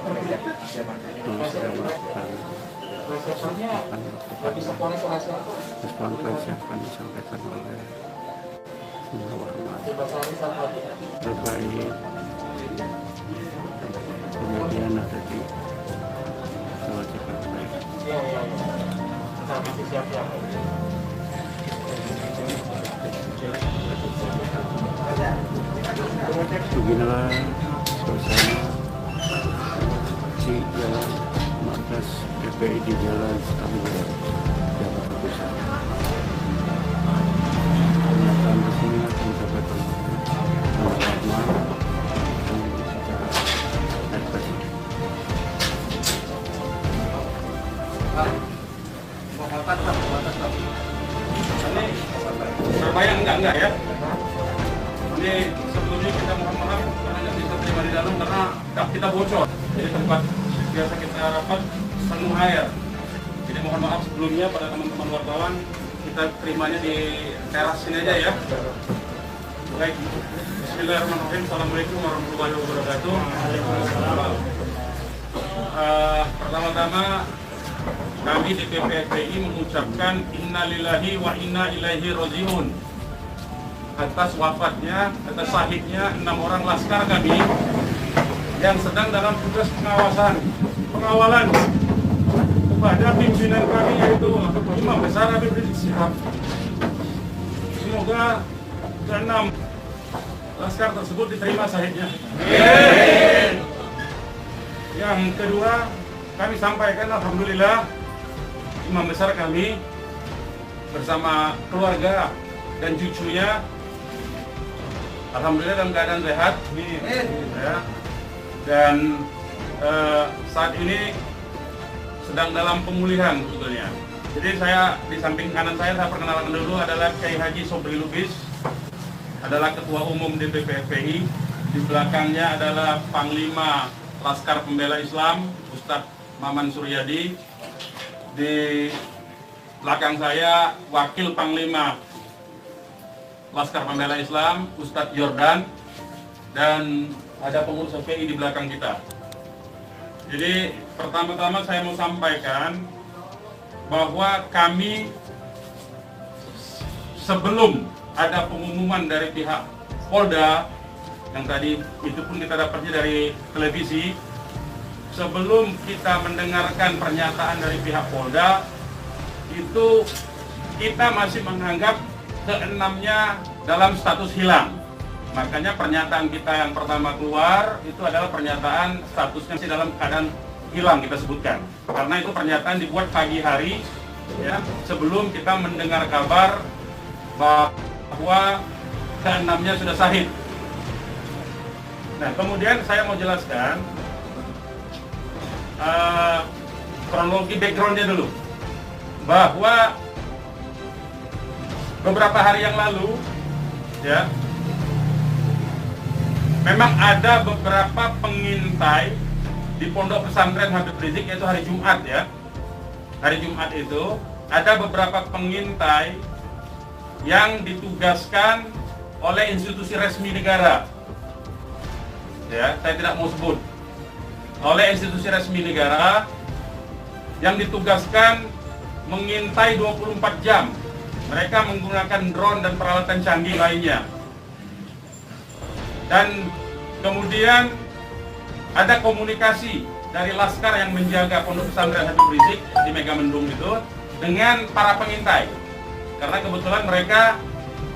sudah melakukan konferensi yang akan disampaikan oleh semua ulama terkait kejadian ada di Tol Cikampek. Beginilah suasana di jalan markas PPI di Jalan Tambulan, Jakarta Pusat. Pernyataan resmi akan disampaikan oleh ulama secara ekspresif. Berbayang enggak ya? Ini sebelumnya kita mohon maaf karena nggak bisa terima di dalam karena kita bocor. Jadi tempat biasa kita rapat penuh air. Jadi mohon maaf sebelumnya pada teman-teman wartawan, kita terimanya di teras sini aja ya. Baik, Bismillahirrahmanirrahim. Assalamualaikum warahmatullahi wabarakatuh. Pertama-tama kami di PPFPI mengucapkan innalillahi wa inna ilaihi rajiun atas wafatnya, atas syahidnya 6 orang laskar kami yang sedang dalam tugas pengawalan kepada pimpinan kami yaitu Imam Besar Habib Rizik Syihab. Semoga ke-6 laskar tersebut diterima syahidnya. Yang kedua, kami sampaikan alhamdulillah Imam Besar kami bersama keluarga dan cucunya alhamdulillah dalam keadaan sehat ya. Dan saat ini sedang dalam pemulihan sebetulnya. Jadi saya di samping kanan saya perkenalkan dulu adalah Kiai Haji Sobri Lubis, adalah Ketua Umum DPP FPI. Di belakangnya adalah Panglima Laskar Pembela Islam Ustadz Maman Suryadi. Di belakang saya Wakil Panglima Laskar Pembela Islam Ustadz Yordan, dan ada pengurus FPI di belakang kita. Jadi pertama-tama saya mau sampaikan bahwa kami sebelum ada pengumuman dari pihak Polda, yang tadi itu pun kita dapatnya dari televisi, sebelum kita mendengarkan pernyataan dari pihak Polda, itu kita masih menganggap keenamnya dalam status hilang. Makanya pernyataan kita yang pertama keluar itu adalah pernyataan statusnya masih dalam keadaan hilang kita sebutkan. Karena itu pernyataan dibuat pagi hari ya, sebelum kita mendengar kabar bahwa keenamnya sudah syahid. Nah, kemudian saya mau jelaskan kronologi backgroundnya dulu, bahwa beberapa hari yang lalu ya, memang ada beberapa pengintai di Pondok Pesantren Habib Rizik, yaitu hari Jumat ya. Hari Jumat itu ada beberapa pengintai yang ditugaskan oleh institusi resmi negara. Ya, saya tidak mau sebut. Oleh institusi resmi negara yang ditugaskan mengintai 24 jam. Mereka menggunakan drone dan peralatan canggih lainnya. Dan kemudian ada komunikasi dari laskar yang menjaga Pondok Pesantren Habib Rizik di Megamendung itu dengan para pengintai. Karena kebetulan mereka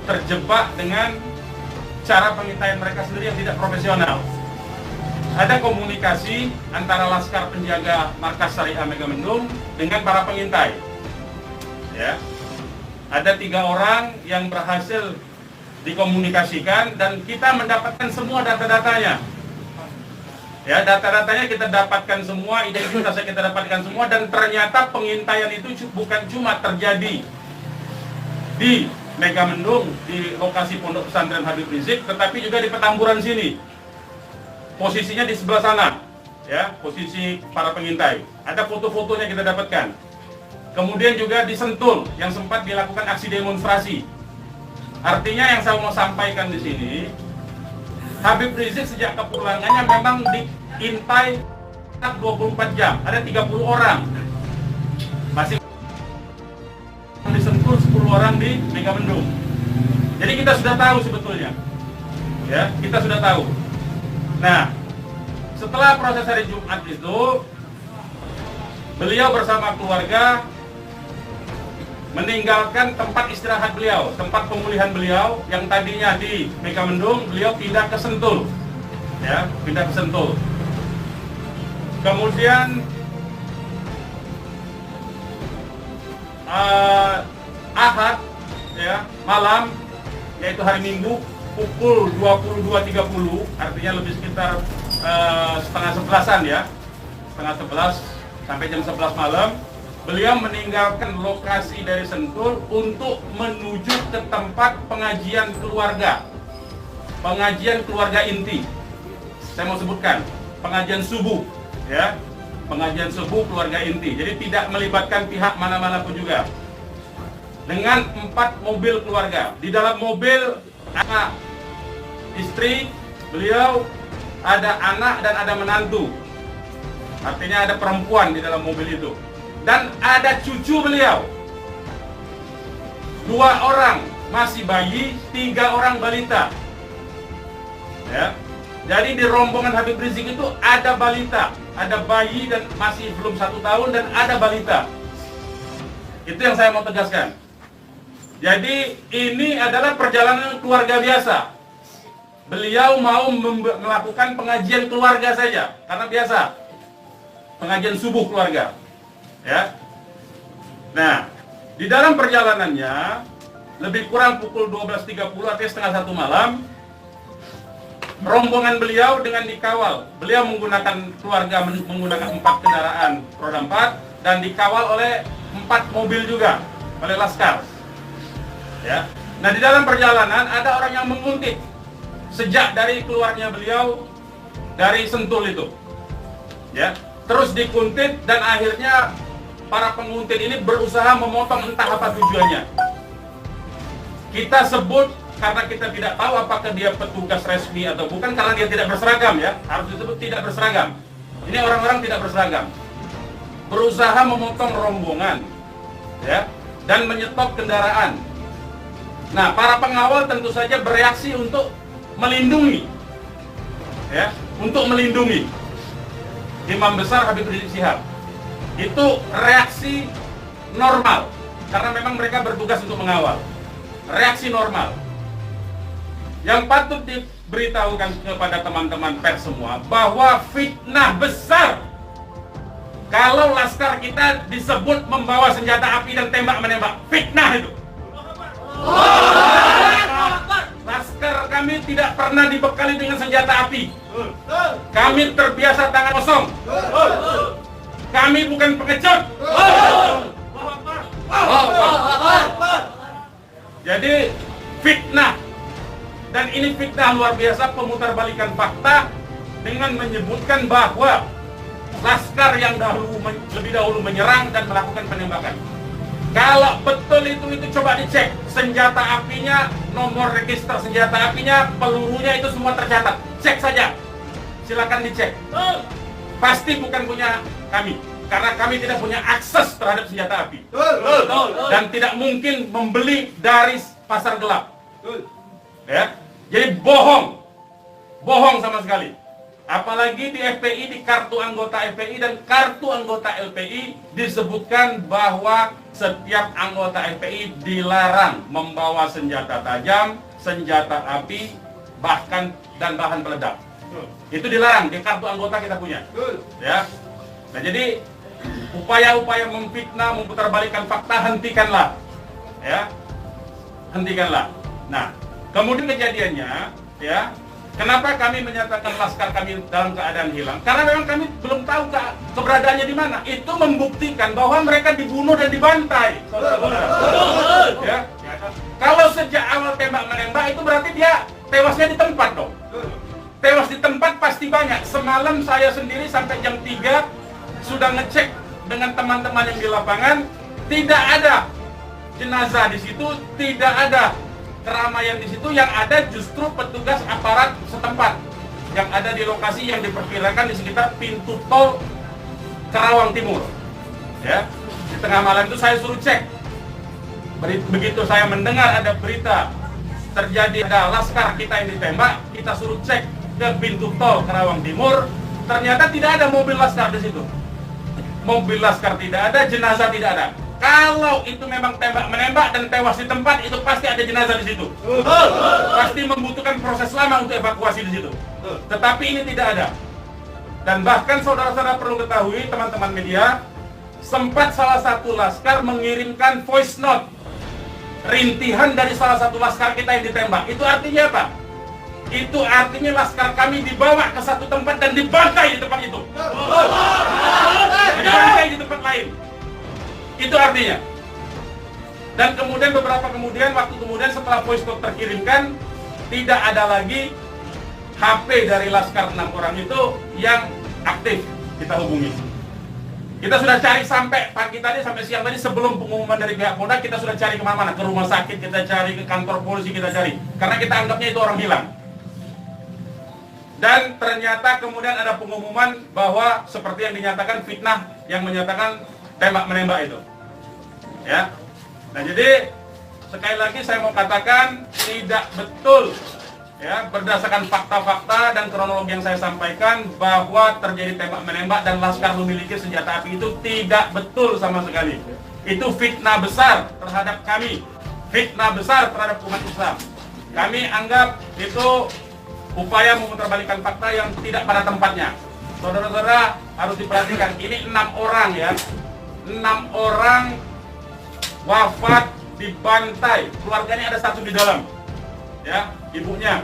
terjebak dengan cara pengintaian mereka sendiri yang tidak profesional. Ada komunikasi antara laskar penjaga markas Syariah Megamendung dengan para pengintai. Ya. Ada 3 orang yang berhasil dikomunikasikan dan kita mendapatkan semua data-datanya. Ya, data-datanya kita dapatkan semua, identitasnya kita dapatkan semua, dan ternyata pengintaian itu bukan cuma terjadi di Megamendung, di lokasi Pondok Pesantren Habib Rizik, tetapi juga di Petamburan sini. Posisinya di sebelah sana, ya, posisi para pengintai. Ada foto-fotonya kita dapatkan. Kemudian juga di Sentul yang sempat dilakukan aksi demonstrasi. Artinya yang saya mau sampaikan di sini, Habib Rizik sejak kepulangannya memang diintai 24 jam, ada 30 orang. Masih disentul 10 orang di Megamendung. Jadi kita sudah tahu sebetulnya. Ya, kita sudah tahu. Nah, setelah proses hari Jumat itu, beliau bersama keluarga meninggalkan tempat istirahat beliau, tempat pemulihan beliau yang tadinya di Megamendung, beliau pindah ke Sentul. Ya, pindah ke Sentul. Kemudian Ahad ya, malam, yaitu hari Minggu pukul 22.30, artinya lebih sekitar setengah 11-an ya, setengah 11 sampai jam 11 malam, beliau meninggalkan lokasi dari Sentul untuk menuju ke tempat pengajian keluarga inti. Saya mau sebutkan, pengajian subuh ya, pengajian subuh keluarga inti. Jadi tidak melibatkan pihak mana-mana pun juga. Dengan 4 mobil keluarga. Di dalam mobil ada istri beliau, ada anak dan ada menantu. Artinya ada perempuan di dalam mobil itu. Dan ada cucu beliau. 2 orang masih bayi, 3 orang balita. Ya. Jadi di rombongan Habib Rizik itu ada balita, ada bayi dan masih belum 1 tahun dan ada balita. Itu yang saya mau tegaskan. Jadi ini adalah perjalanan keluarga biasa. Beliau mau melakukan pengajian keluarga saja, karena biasa pengajian subuh keluarga. Ya. Nah, di dalam perjalanannya lebih kurang pukul 12.30 artinya setengah 1 malam, rombongan beliau dengan dikawal. Beliau menggunakan keluarga menggunakan 4 kendaraan roda 4 dan dikawal oleh 4 mobil juga oleh laskar. Ya. Nah, di dalam perjalanan ada orang yang menguntit sejak dari keluarnya beliau dari Sentul itu. Ya, terus dikuntit dan akhirnya para penguntit ini berusaha memotong, entah apa tujuannya. Kita sebut karena kita tidak tahu apakah dia petugas resmi atau bukan, karena dia tidak berseragam ya, harus disebut tidak berseragam. Ini orang-orang tidak berseragam. Berusaha memotong rombongan ya, dan menyetop kendaraan. Nah, para pengawal tentu saja bereaksi untuk melindungi ya, untuk melindungi Imam Besar Habib Rizik Syihab. Itu reaksi normal karena memang mereka bertugas untuk mengawal. Reaksi normal. Yang patut diberitahukan kepada teman-teman pers semua bahwa fitnah besar kalau laskar kita disebut membawa senjata api dan tembak-menembak. Fitnah itu. Laskar kami tidak pernah dibekali dengan senjata api. Kami terbiasa tangan kosong. Kami bukan pengecut. Jadi fitnah, dan ini fitnah luar biasa, pemutarbalikan fakta dengan menyebutkan bahwa laskar yang lebih dahulu menyerang dan melakukan penembakan. Kalau betul itu coba dicek senjata apinya, nomor register senjata apinya, pelurunya itu semua tercatat. Cek saja, silakan dicek. Pasti bukan punya kami, karena kami tidak punya akses terhadap senjata api. Dan tidak mungkin membeli dari pasar gelap. Ya, jadi bohong sama sekali. Apalagi di FPI, di kartu anggota FPI dan kartu anggota LPI disebutkan bahwa setiap anggota FPI dilarang membawa senjata tajam, senjata api, bahkan dan bahan peledak. Itu dilarang di kartu anggota kita punya. Ya. Nah, jadi upaya-upaya memfitnah, memutarbalikkan fakta hentikanlah. Ya. Hentikanlah. Nah, kemudian kejadiannya, ya. Kenapa kami menyatakan laskar kami dalam keadaan hilang? Karena memang kami belum tahu keberadaannya di mana. Itu membuktikan bahwa mereka dibunuh dan dibantai. Ya. Kalau sejak awal tembak-menembak itu berarti dia tewasnya di tempat dong. Tewas di tempat pasti banyak. Semalam saya sendiri sampai jam 3 sudah ngecek dengan teman-teman yang di lapangan, tidak ada jenazah di situ, tidak ada keramaian di situ, yang ada justru petugas aparat setempat. yang ada di lokasi yang diperkirakan di sekitar pintu tol Karawang Timur. Ya, di tengah malam itu saya suruh cek. Begitu saya mendengar ada berita terjadi ada laskar kita yang ditembak, kita suruh cek ke pintu tol Karawang Timur. Ternyata tidak ada mobil laskar di situ. Mobil laskar tidak ada, jenazah tidak ada. Kalau itu memang tembak-menembak dan tewas di tempat, itu pasti ada jenazah di situ. Pasti membutuhkan proses lama untuk evakuasi di situ. Tetapi ini tidak ada. Dan bahkan saudara-saudara perlu ketahui, teman-teman media, sempat salah satu laskar mengirimkan voice note rintihan dari salah satu laskar kita yang ditembak. Itu artinya apa? Itu artinya laskar kami dibawa ke satu tempat dan dibantai di tempat itu. Dibantai di tempat lain. Itu artinya. Dan kemudian waktu kemudian setelah voice note terkirimkan, tidak ada lagi HP dari laskar 6 orang itu yang aktif kita hubungi. Kita sudah cari sampai pagi tadi, sampai siang tadi sebelum pengumuman dari pihak Polda, kita sudah cari kemana-mana, ke rumah sakit kita cari, ke kantor polisi kita cari, karena kita anggapnya itu orang hilang. Dan ternyata kemudian ada pengumuman bahwa seperti yang dinyatakan fitnah yang menyatakan tembak-menembak itu. Ya. Nah, jadi sekali lagi saya mau katakan tidak betul, ya, berdasarkan fakta-fakta dan kronologi yang saya sampaikan bahwa terjadi tembak-menembak dan laskar memiliki senjata api itu tidak betul sama sekali. Itu fitnah besar terhadap kami, fitnah besar terhadap umat Islam. Kami anggap itu upaya memutarbalikkan fakta yang tidak pada tempatnya. Saudara-saudara harus diperhatikan, ini 6 orang ya, 6 orang wafat dibantai, keluarganya ada 1 di dalam, ya, ibunya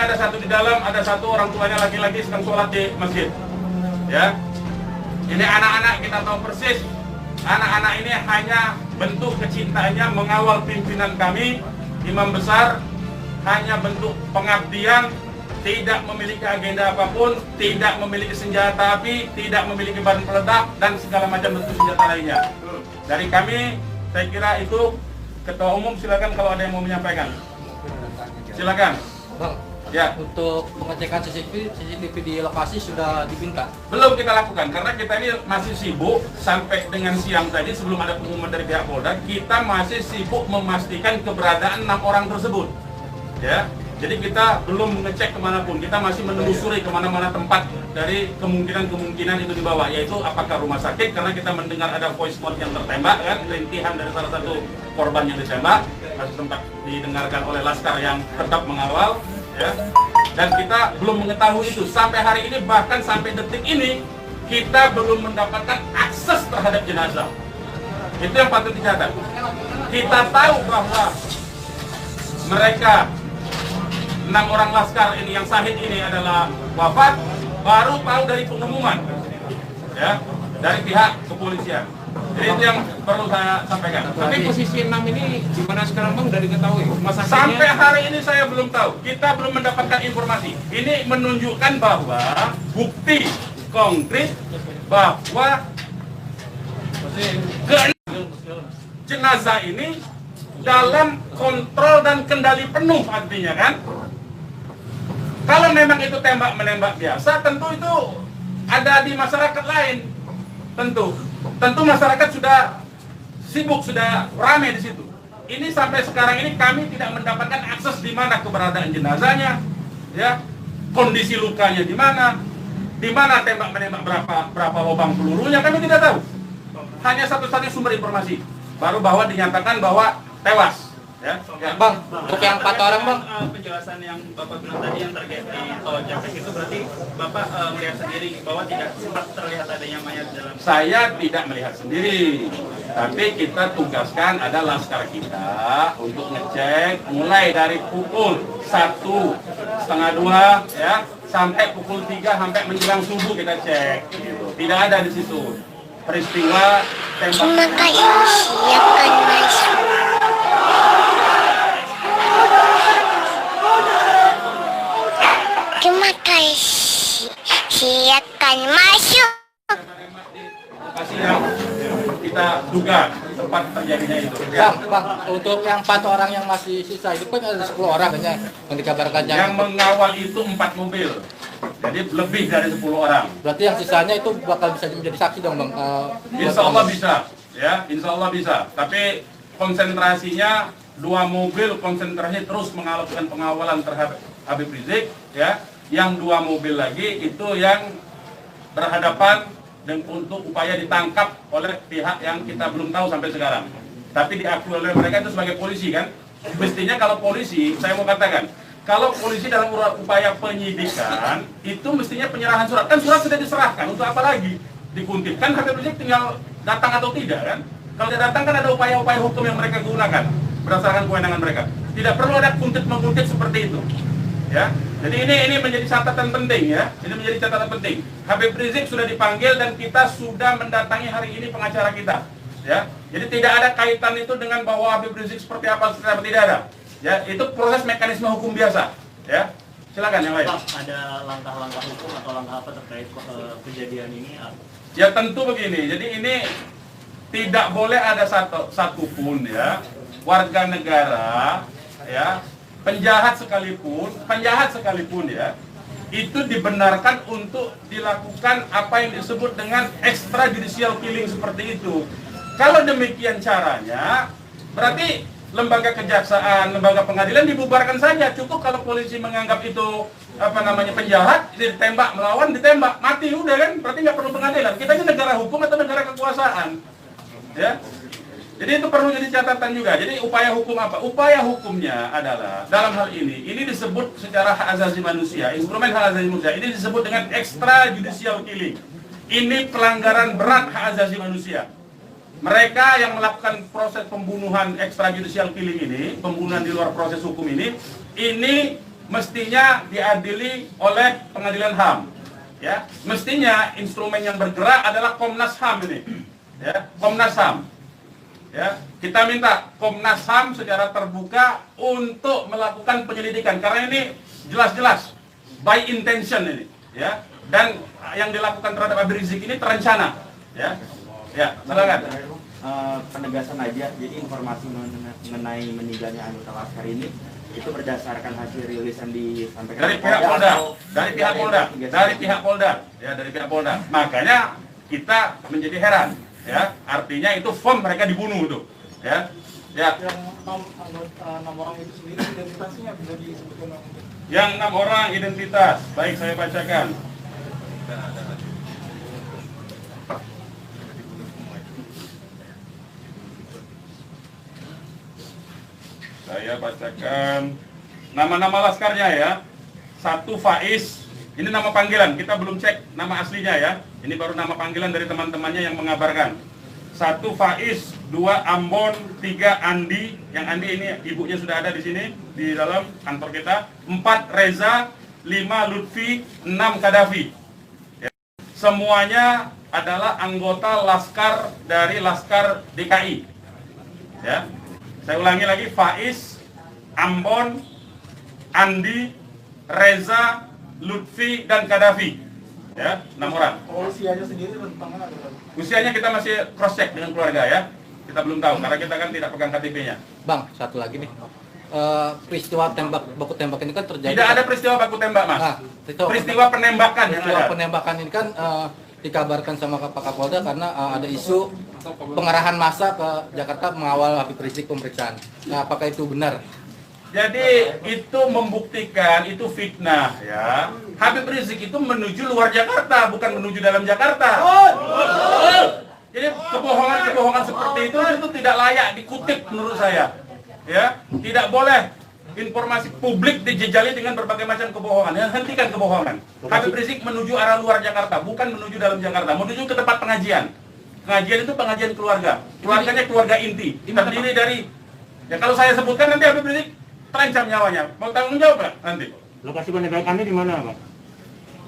ada 1 di dalam, ada 1 orang tuanya laki-laki sedang sholat di masjid, ya. Ini anak-anak kita tahu persis, anak-anak ini hanya bentuk kecintaannya mengawal pimpinan kami, imam besar, hanya bentuk pengabdian, tidak memiliki agenda apapun, tidak memiliki senjata api, tidak memiliki bahan peledak, dan segala macam bentuk senjata lainnya. Dari kami, saya kira itu. Ketua Umum silakan kalau ada yang mau menyampaikan. Silakan. Bang, ya. Untuk pengecekan CCTV di lokasi sudah diminta? Belum kita lakukan, karena kita ini masih sibuk sampai dengan siang tadi sebelum ada pengumuman dari pihak Polda, kita masih sibuk memastikan keberadaan 6 orang tersebut. Ya, jadi kita belum mengecek kemanapun, kita masih menelusuri kemana-mana tempat dari kemungkinan itu dibawa, yaitu apakah rumah sakit, karena kita mendengar ada voice note yang tertembak kan, rintihan dari salah satu korban yang ditembak, masih sempat didengarkan oleh laskar yang tetap mengawal, ya. Dan kita belum mengetahui itu sampai hari ini, bahkan sampai detik ini kita belum mendapatkan akses terhadap jenazah. Itu yang patut dicatat. Kita tahu bahwa mereka 6 orang laskar ini yang syahid ini adalah wafat, baru tahu dari pengumuman, ya, dari pihak kepolisian. Jadi itu yang perlu saya sampaikan. Tapi posisi 6 ini di mana sekarang Bang, dari diketahui? Sampai hari ini saya belum tahu. Kita belum mendapatkan informasi. Ini menunjukkan bahwa bukti konkret bahwa jenazah ini dalam kontrol dan kendali penuh, artinya kan. Kalau memang itu tembak-menembak biasa, tentu itu ada di masyarakat lain. Tentu masyarakat sudah sibuk, sudah ramai di situ. Ini sampai sekarang ini kami tidak mendapatkan akses di mana keberadaan jenazahnya, ya, kondisi lukanya di mana tembak-menembak, berapa lubang pelurunya, kami tidak tahu. Hanya satu-satunya sumber informasi baru bahwa dinyatakan bahwa tewas. Ya, Bang, untuk yang 4 orang Bang, penjelasan yang Bapak bilang tadi yang terkait di tol Japek itu berarti Bapak melihat sendiri bahwa tidak sempat terlihat adanya mayat dalam. Saya tidak melihat sendiri, tapi kita tugaskan ada laskar kita untuk ngecek mulai dari pukul 1:30 ya sampai pukul 3 sampai menjelang subuh kita cek. Gitu. Tidak ada di situ peristiwa tembak. Terima kasih. Silakan masuk. Terima kasih ya. kita duga tempat terjadinya itu. Bang, untuk yang 4 orang yang masih sisa itu kan ada 10 orang kan yang dikabarkan Yang mengawal itu 4 mobil. Jadi lebih dari 10 orang. Berarti yang sisanya itu bakal bisa menjadi saksi dong, Bang. Insya Allah bisa, ya, insya Allah bisa. Tapi konsentrasinya 2 mobil konsentrasi terus melakukan pengawalan terhadap Habib Rizik, ya. Yang 2 mobil lagi itu yang berhadapan dan untuk upaya ditangkap oleh pihak yang kita belum tahu sampai sekarang. Tapi diakui oleh mereka itu sebagai polisi kan. Mestinya kalau polisi, saya mau katakan, kalau polisi dalam upaya penyidikan itu mestinya penyerahan surat. Kan surat sudah diserahkan, untuk apa lagi dikuntit? Kan Habib Rizik tinggal datang atau tidak kan? Kalau dia datang kan ada upaya-upaya hukum yang mereka gunakan berdasarkan kewenangan mereka. Tidak perlu ada kuntit-menguntit seperti itu. Ya, jadi ini menjadi catatan penting ya. Ini menjadi catatan penting. Habib Rizik sudah dipanggil dan kita sudah mendatangi hari ini pengacara kita. Ya, jadi tidak ada kaitan itu dengan bahwa Habib Rizik seperti apa, tidak ada. Ya, itu proses mekanisme hukum biasa. Ya, silakan yang lain. Pak, ada langkah-langkah hukum atau langkah apa terkait kejadian ini? Ya tentu begini. Jadi ini tidak boleh ada satupun ya warga negara ya penjahat sekalipun ya itu dibenarkan untuk dilakukan apa yang disebut dengan extrajudicial killing seperti itu. Kalau demikian caranya, berarti lembaga kejaksaan, lembaga pengadilan dibubarkan saja. Cukup kalau polisi menganggap itu penjahat, ditembak, melawan, ditembak, mati udah kan? Berarti nggak perlu pengadilan. Kita ini negara hukum atau negara kekuasaan, ya. Jadi itu perlu jadi catatan juga. Jadi upaya hukum apa? Upaya hukumnya adalah dalam hal ini disebut secara hak asasi manusia, instrumen hak asasi manusia. Ini disebut dengan extrajudicial killing. Ini pelanggaran berat hak asasi manusia. Mereka yang melakukan proses pembunuhan extrajudicial killing ini, pembunuhan di luar proses hukum ini mestinya diadili oleh pengadilan HAM. Ya, mestinya instrumen yang bergerak adalah Komnas HAM ini. Ya, Komnas HAM. Ya, kita minta Komnas HAM secara terbuka untuk melakukan penyelidikan karena ini jelas-jelas by intention ini, ya. Dan yang dilakukan terhadap Habib Rizik ini terencana, ya. Ya, silakan. Penegasan aja, jadi informasi mengenai meninggalnya anggota Laskar ini itu berdasarkan hasil rilis yang disampaikan dari pihak Polda, dari pihak Polda. Makanya kita menjadi heran. Ya, artinya itu form mereka dibunuh tuh, ya. Ya. Yang 6 orang itu sendiri identitasnya bisa disebutkan? Yang 6 orang identitas, baik saya bacakan. Saya bacakan nama-nama laskarnya ya. 1 Faiz. Ini nama panggilan, kita belum cek nama aslinya ya. Ini baru nama panggilan dari teman-temannya yang mengabarkan. 1 Faiz, 2 Ambon, 3 Andi. Yang Andi ini ibunya sudah ada di sini di dalam kantor kita. 4 Reza, 5 Lutfi, 6 Kadafi. Ya. Semuanya adalah anggota Laskar dari Laskar DKI. Ya. Saya ulangi lagi, Faiz, Ambon, Andi, Reza, Lutfi dan Kadafi, ya, 6 orang. Usianya sendiri rentangan ada? Usianya kita masih cross check dengan keluarga ya. Kita belum tahu karena kita kan tidak pegang KTP-nya. Bang, satu lagi nih. Peristiwa baku tembak ini kan terjadi. Tidak ada peristiwa baku tembak, Mas. Nah, peristiwa penembakan yang ada. Penembakan ini kan dikabarkan sama Pak Kapolda karena ada isu pengerahan massa ke Jakarta mengawal Habib Rizik pemeriksaan. Nah, apakah itu benar? Jadi itu membuktikan itu fitnah ya. Habib Rizik itu menuju luar Jakarta, bukan menuju dalam Jakarta. Jadi kebohongan seperti itu tidak layak dikutip menurut saya. Ya, tidak boleh informasi publik dijejali dengan berbagai macam kebohongan. Ya, hentikan kebohongan. Habib Rizik menuju arah luar Jakarta, bukan menuju dalam Jakarta. Menuju ke tempat pengajian. Pengajian itu pengajian keluarga. Keluarganya keluarga inti. Terdiri dari, ya kalau saya sebutkan nanti Habib Rizik terancam nyawanya. Mau tanggung jawab nggak nanti? Lokasi penembakannya di mana, Pak?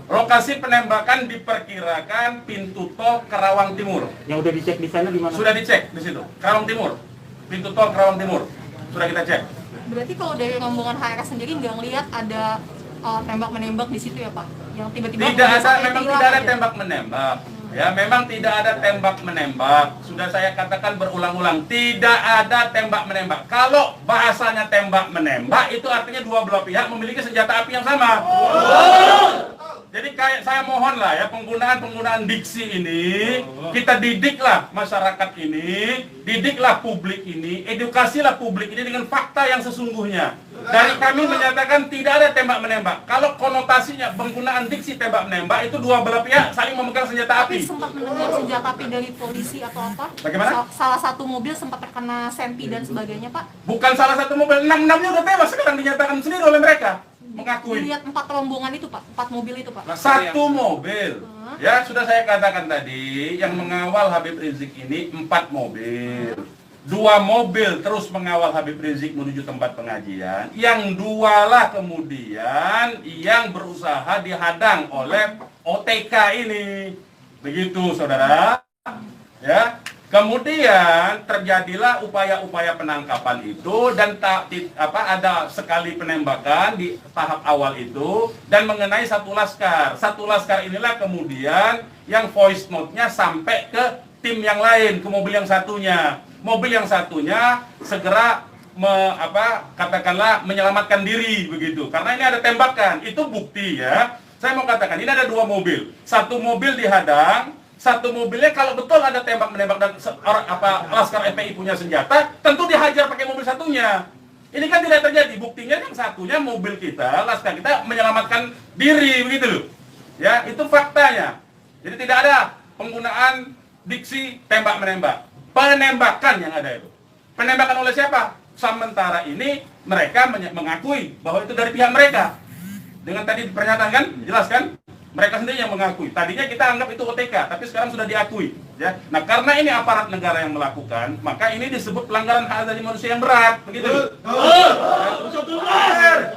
Lokasi penembakan diperkirakan pintu tol Kerawang Timur. Yang udah dicek di sana di mana? Sudah dicek di situ. Kerawang Timur. Pintu tol Kerawang Timur. Sudah kita cek. Berarti kalau dari rombongan HRS sendiri nggak ngelihat ada tembak-menembak di situ ya Pak? Yang tiba-tiba Tidak ada, memang tidak ada tembak-menembak. Ya, memang tidak ada tembak menembak. Sudah saya katakan berulang-ulang, tidak ada tembak menembak. Kalau bahasanya tembak menembak, itu artinya dua belah pihak memiliki senjata api yang sama. Jadi kayak saya mohon lah ya, penggunaan diksi ini, kita didiklah masyarakat ini, didiklah publik ini, edukasilah publik ini dengan fakta yang sesungguhnya. Dari kami menyatakan tidak ada tembak menembak. Kalau konotasinya penggunaan diksi tembak menembak, itu dua belah pihak saling memegang senjata Tapi api. sempat mendengar senjata api dari polisi atau apa? Bagaimana? Salah satu mobil sempat terkena sempi dan sebagainya, Pak. Bukan salah satu mobil, 6-6-nya udah tewas sekarang dinyatakan sendiri oleh mereka. Mengakui. Dilihat 4 rombongan itu, Pak. 4 mobil itu, Pak. Nah, satu mobil. Ya, sudah saya katakan tadi, yang mengawal Habib Rizik ini 4 mobil. 2 mobil terus mengawal Habib Rizik menuju tempat pengajian. Yang 2 lah kemudian yang berusaha dihadang oleh OTK ini. Begitu, saudara. Ya. Kemudian terjadilah upaya-upaya penangkapan itu dan ada sekali penembakan di tahap awal itu dan mengenai satu laskar. Satu laskar inilah kemudian yang voice note-nya sampai ke tim yang lain, ke mobil yang satunya. Mobil yang satunya segera katakanlah menyelamatkan diri begitu. Karena ini ada tembakan, itu bukti ya. Saya mau katakan ini ada 2 mobil. Satu mobil dihadang, satu mobilnya kalau betul ada tembak menembak dan laskar FPI punya senjata, tentu dihajar pakai mobil satunya. Ini kan tidak terjadi. Buktinya yang satunya mobil kita, laskar kita menyelamatkan diri begitu loh. Ya, itu faktanya. Jadi tidak ada penggunaan diksi tembak menembak. Penembakan yang ada itu. Penembakan oleh siapa? Sementara ini mereka mengakui bahwa itu dari pihak mereka. Dengan tadi pernyataan kan, jelas kan? Mereka sendiri yang mengakui. Tadinya kita anggap itu OTK, tapi sekarang sudah diakui. Ya. Nah, karena ini aparat negara yang melakukan, maka ini disebut pelanggaran hak asasi manusia yang berat, begitu. Pelanggaran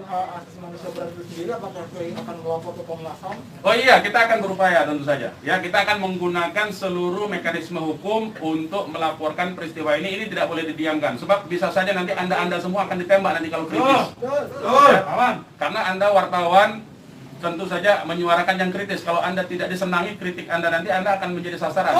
hak asasi manusia berat itu sendiri, apakah FPI akan melapor ke Komnas HAM? Oh iya, kita akan berupaya tentu saja. Ya, kita akan menggunakan seluruh mekanisme hukum untuk melaporkan peristiwa ini. Ini tidak boleh didiamkan, sebab bisa saja nanti anda semua akan ditembak nanti kalau kritis. Ya, kawan. Karena anda wartawan tentu saja menyuarakan yang kritis. Kalau Anda tidak disenangi kritik Anda nanti Anda akan menjadi sasaran.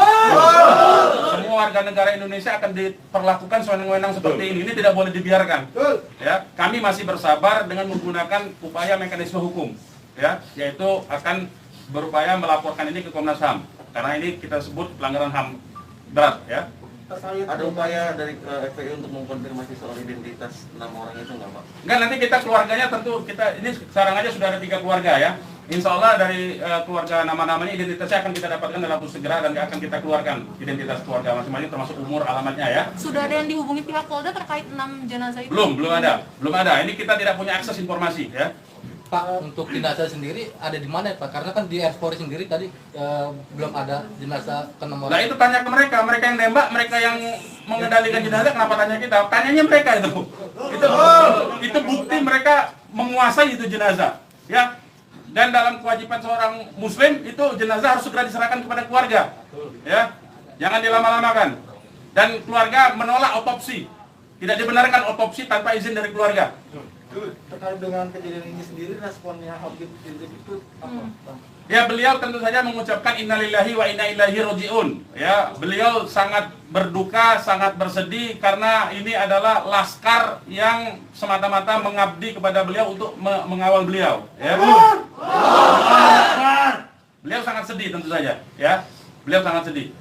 Semua warga negara Indonesia akan diperlakukan sewenang-wenang seperti ini. Ini tidak boleh dibiarkan. Ya, kami masih bersabar dengan menggunakan upaya mekanisme hukum. Ya, yaitu akan berupaya melaporkan ini ke Komnas HAM. Karena ini kita sebut pelanggaran HAM berat, ya. Ada upaya dari FPI untuk mengkonfirmasi soal identitas 6 orang itu nggak, Pak? Enggak, nanti kita keluarganya tentu ini sekarang aja sudah ada 3 keluarga ya. Insya Allah dari keluarga nama-namanya identitasnya akan kita dapatkan dalam waktu segera dan akan kita keluarkan identitas keluarga masing-masing termasuk umur, alamatnya ya. Sudah ada yang dihubungi pihak Polda terkait 6 jenazah itu? Belum ada. Ini kita tidak punya akses informasi ya. Pak, untuk jenazah sendiri ada di mana Pak? Karena kan di Airport sendiri tadi belum ada jenazah ke nomor. Nah itu tanya ke mereka yang nembak, mereka yang mengendalikan jenazah, kenapa tanya kita? Tanyanya mereka itu. Itu bukti mereka menguasai itu jenazah, ya. Dan dalam kewajiban seorang Muslim itu jenazah harus segera diserahkan kepada keluarga, ya. Jangan dilama-lamakan. Dan keluarga menolak otopsi, tidak dibenarkan otopsi tanpa izin dari keluarga. Terkait dengan kejadian ini sendiri, responnya Habib Rizik itu apa? Ya, beliau tentu saja mengucapkan innalillahi wa inna ilaihi rajiun. Ya, beliau sangat berduka, sangat bersedih karena ini adalah laskar yang semata-mata mengabdi kepada beliau untuk mengawal beliau. Ya. Beliau sangat sedih tentu saja. Ya, beliau sangat sedih.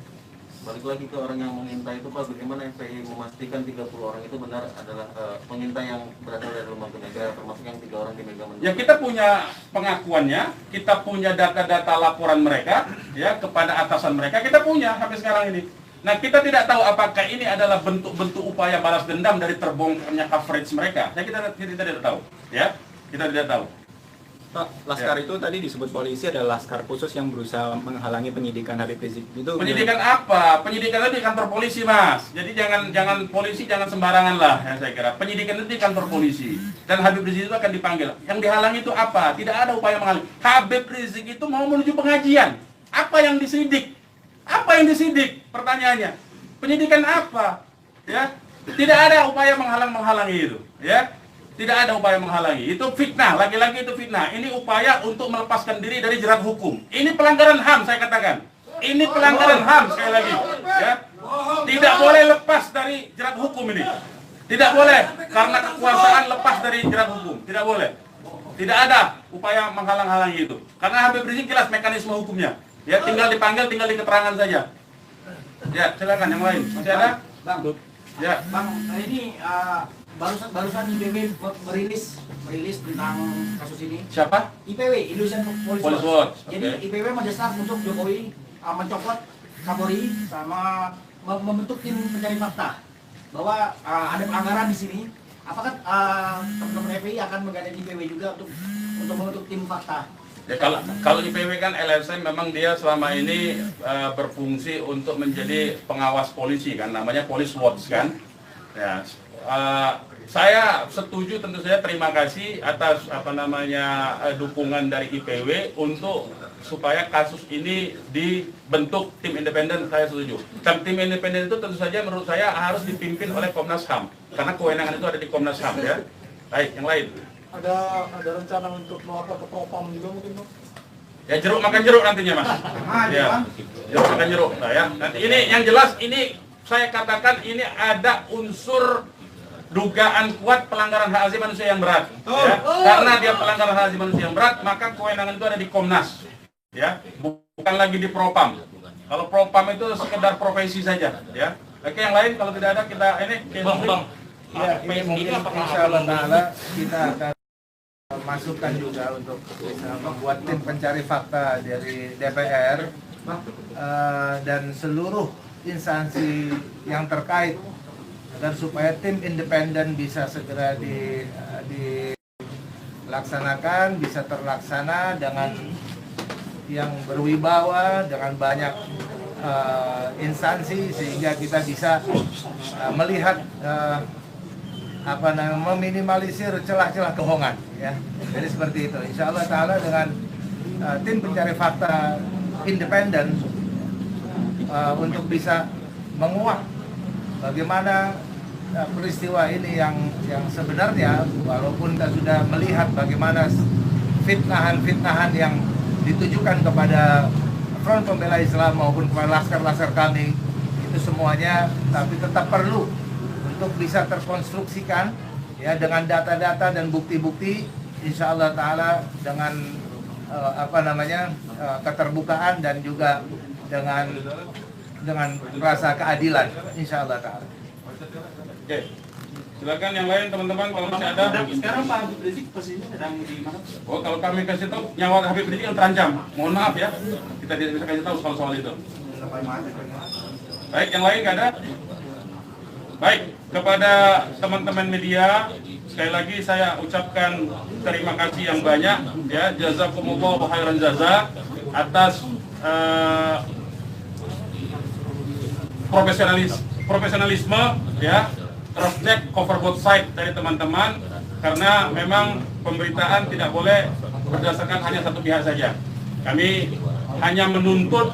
Balik lagi ke orang yang mengintai itu, Pak, bagaimana FPI memastikan 30 orang itu benar adalah pengintai yang berasal dari lembaga negara, termasuk yang 3 orang di Mega Mendung? Ya, kita punya pengakuannya, kita punya data-data laporan mereka, ya, kepada atasan mereka, kita punya sampai sekarang ini. Nah, kita tidak tahu apakah ini adalah bentuk-bentuk upaya balas dendam dari terbongkarnya coverage mereka. Ya, kita tidak tahu, ya, kita tidak tahu. Pak, laskar itu tadi disebut polisi adalah laskar khusus yang berusaha menghalangi penyidikan Habib Rizik. Itu penyidikan apa? Penyidikan itu di kantor polisi, Mas. Jadi jangan polisi jangan sembarangan lah, ya saya kira. Penyidikan itu di kantor polisi dan Habib Rizik itu akan dipanggil. Yang dihalangi itu apa? Tidak ada upaya menghalangi. Habib Rizik itu mau menuju pengajian. Apa yang disidik? Apa yang disidik? Pertanyaannya. Penyidikan apa? Ya. Tidak ada upaya menghalangi itu, ya. Tidak ada upaya menghalangi. Itu fitnah, lagi-lagi itu fitnah. Ini upaya untuk melepaskan diri dari jerat hukum. Ini pelanggaran HAM, saya katakan. Ini pelanggaran HAM, sekali lagi. Ya. Tidak boleh lepas dari jerat hukum ini. Tidak boleh, karena kekuasaan lepas dari jerat hukum. Tidak boleh. Tidak ada upaya menghalang-halangi itu. Karena Habib Rizik jelas mekanisme hukumnya. Ya, tinggal dipanggil, tinggal diketerangan saja. Ya, silakan yang lain. Masih ada? Bang, Ya. Bang, ini barusan IPW merilis tentang kasus ini. Siapa? IPW, Indonesian Police Police Watch. Watch, Jadi oke. IPW mendesak untuk Jokowi mencopot Kapolri sama membentuk tim pencari fakta bahwa ada pelanggaran di sini. Apakah teman-teman FPI akan menggandeng IPW juga untuk membentuk tim fakta? Ya, kalau IPW kan LSM memang dia selama ini berfungsi untuk menjadi pengawas polisi kan, namanya Police Watch kan. Ya, saya setuju, tentu saja terima kasih atas dukungan dari IPW untuk supaya kasus ini dibentuk tim independen. Saya setuju. Dan tim independen itu tentu saja menurut saya harus dipimpin oleh Komnas HAM karena kewenangan itu ada di Komnas HAM ya. Baik, yang lain. Ada rencana untuk melapor ke Propam juga mungkin, Bang? Ya, jeruk makan jeruk nantinya, Mas. Ya, jeruk makan jeruk. Nah, ya. Nanti ini yang jelas, ini saya katakan ini ada unsur dugaan kuat pelanggaran hak asasi manusia yang berat. Ya. Karena dia pelanggaran hak asasi manusia yang berat, maka kewenangan itu ada di Komnas. Ya, bukan lagi di Propam. Kalau Propam itu sekedar profesi saja. Ya. Oke, yang lain kalau tidak ada kita ini. Bang. Ya, ini mungkin insya Allah Ta'ala kita akan masukkan juga untuk membuat tim pencari fakta dari DPR dan seluruh instansi yang terkait agar supaya tim independen bisa segera dilaksanakan, bisa terlaksana dengan yang berwibawa, dengan banyak instansi sehingga kita bisa melihat meminimalisir celah-celah kebohongan ya. Jadi seperti itu. Insya Allah Ta'ala dengan tim pencari fakta independen untuk bisa menguak bagaimana peristiwa ini yang sebenarnya, walaupun kita sudah melihat bagaimana fitnahan-fitnahan yang ditujukan kepada Front Pembela Islam maupun kepada laskar-laskar kami, itu semuanya, tapi tetap perlu untuk bisa terkonstruksikan ya dengan data-data dan bukti-bukti, insya Allah Ta'ala dengan keterbukaan dan juga dengan rasa keadilan, insya Allah Ta'ala. Oke, silakan yang lain teman-teman kalau masih ada. Sekarang Pak Habib Rizik posisinya sedang di mana? Oh, kalau kami kasih tahu nyawa Habib Rizik yang terancam, mohon maaf ya, kita tidak bisa kasih tahu soal itu. Baik, yang lain nggak ada? Baik, kepada teman-teman media, sekali lagi saya ucapkan terima kasih yang banyak ya, jazakumullah khairan jaza atas profesionalisme ya, cross check cover both side dari teman-teman, karena memang pemberitaan tidak boleh berdasarkan hanya satu pihak saja. Kami hanya menuntut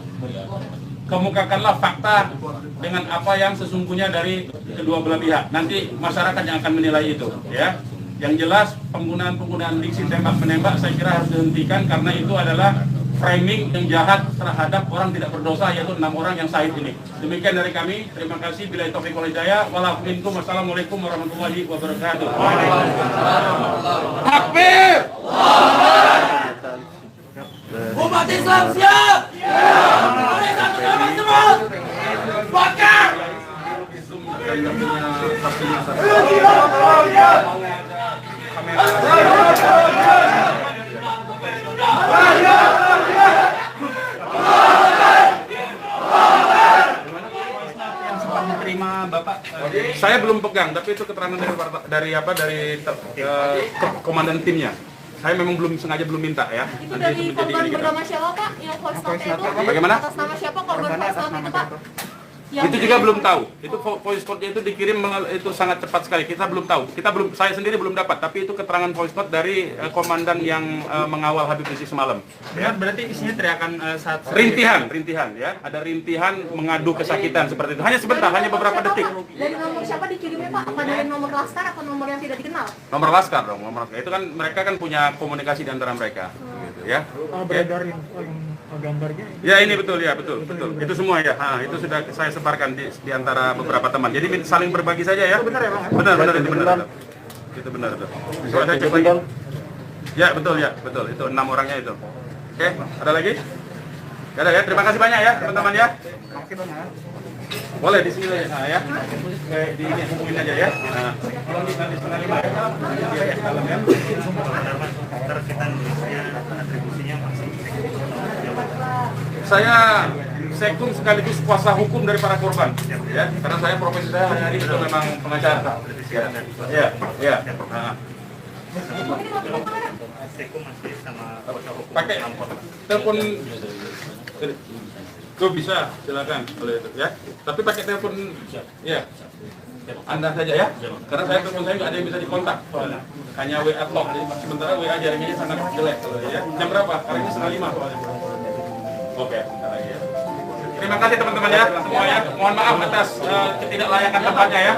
kemukakanlah fakta dengan apa yang sesungguhnya dari kedua belah pihak. Nanti masyarakat yang akan menilai itu ya. Yang jelas penggunaan diksi tembak-menembak saya kira harus dihentikan, karena itu adalah framing yang jahat terhadap orang tidak berdosa, yaitu 6 orang yang syahid ini. Demikian dari kami, terima kasih. Billahi taufiq wal hidayah. Wassalamualaikum warahmatullahi wabarakatuh. Takbir! Umat Islam siap! Bakar! Yang sempat diterima Bapak Saya belum pegang, tapi itu keterangan dari komandan timnya. Saya memang sengaja belum minta ya. Itu dari korban bernama siapa Pak? Yang voice note itu? Bagaimana? Atas nama siapa korban voice note itu Pak? Itu juga belum tahu. Itu voice note-nya itu dikirim itu sangat cepat sekali. Kita belum tahu. Saya sendiri belum dapat. Tapi itu keterangan voice note dari komandan yang mengawal Habib Rizik semalam. Ya, berarti isinya teriakan saat Rintihan ya. Ada rintihan mengadu kesakitan seperti itu. Hanya sebentar, hanya beberapa detik. Dari nomor siapa dikirimnya Pak? Apa dari nomor laskar atau nomor yang tidak dikenal? Nomor laskar dong, nomor laskar. Itu kan mereka kan punya komunikasi di antara mereka. Gitu ya. Beredar gambarnya. Ya ini betul ya, betul. Itu semua ya. Itu sudah saya sebarkan di antara beberapa teman. Jadi saling berbagi saja ya. Benar ya, Bang? Benar itu benar. Itu benar itu. Saya cek lagi. Ya, betul ya, betul. Itu 6 orangnya itu. Oke, ada lagi? Gak ada ya. Terima kasih banyak ya, teman-teman ya. Boleh di sini aja ya. Kayak di ini hubungin aja ya. Nah, kalau nanti 4:30 ya. Iya, dalam ya. Saya sektum sekaligus kuasa hukum dari para korban, ya. Karena saya profesi saya hari-hari itu memang pengacara. Ya. Nah. Pakai telepon, tuh bisa, silakan kalau itu, ya. Tapi pakai telepon, ya. Anda saja ya, karena saya telepon saya nggak ada yang bisa dikontak, hanya WA lock. Jadi sementara WA jaringannya sangat jelek kalau ya. Jam berapa? Hari ini 4:30 soalnya. Oke, bentar lagi ya. Terima kasih teman-teman ya semuanya. Mohon maaf atas ketidaklayakan tempatnya ya.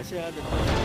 Masih ada.